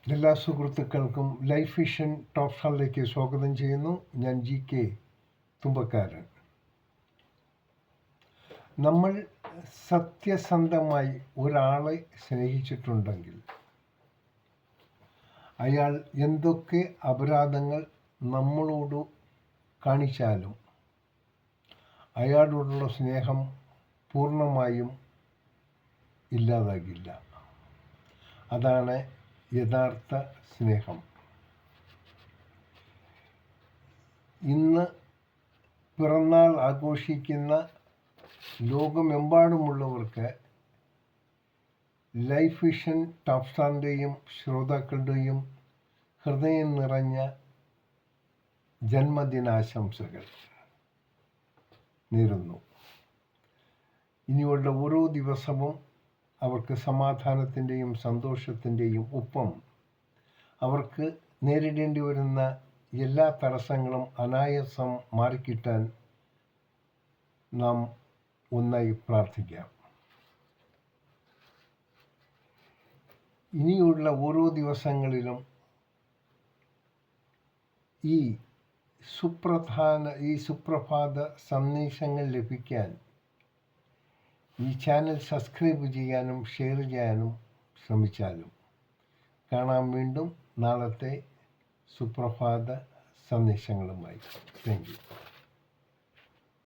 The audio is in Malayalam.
എല്ലാ സുഹൃത്തുക്കൾക്കും ലൈഫ് വിഷൻ ടോപ്പ് സ്റ്റാറിലേക്ക് സ്വാഗതം ചെയ്യുന്നു. ഞാൻ GK തുമ്പക്കാരൻ. നമ്മൾ സത്യസന്ധമായി ഒരാളെ സ്നേഹിച്ചിട്ടുണ്ടെങ്കിൽ അയാൾ എന്തൊക്കെ അപരാധങ്ങൾ നമ്മളോട് കാണിച്ചാലും അയാളോടുള്ള സ്നേഹം പൂർണ്ണമായും ഇല്ലാതാകില്ല. അതാണ് യഥാർത്ഥ സ്നേഹം. ഇന്ന് പിറന്നാൾ ആഘോഷിക്കുന്ന ലോകമെമ്പാടുമുള്ളവർക്ക് ലൈഫ് വിഷൻ ടോപ്പ് സ്റ്റാറിൻ്റെയും ശ്രോതാക്കളുടെയും ഹൃദയം നിറഞ്ഞ ജന്മദിനാശംസകൾ നേരുന്നു. ഇനിയുള്ള ഓരോ ദിവസവും അവർക്ക് സമാധാനത്തിൻ്റെയും സന്തോഷത്തിൻ്റെയും ഒപ്പം അവർക്ക് നേരിടേണ്ടി വരുന്ന എല്ലാ തടസ്സങ്ങളും അനായാസം മാറിക്കിട്ടാൻ നാം ഒന്നായി പ്രാർത്ഥിക്കാം. ഇനിയുള്ള ഓരോ ദിവസങ്ങളിലും ഈ സുപ്രഭാത സന്ദേശങ്ങൾ ലഭിക്കാൻ ഈ ചാനൽ സബ്സ്ക്രൈബ് ചെയ്യാനും ഷെയർ ചെയ്യാനും ശ്രമിച്ചാലും. കാണാം വീണ്ടും നാളത്തെ സുപ്രഭാത സന്ദേശങ്ങളുമായി. Thank you.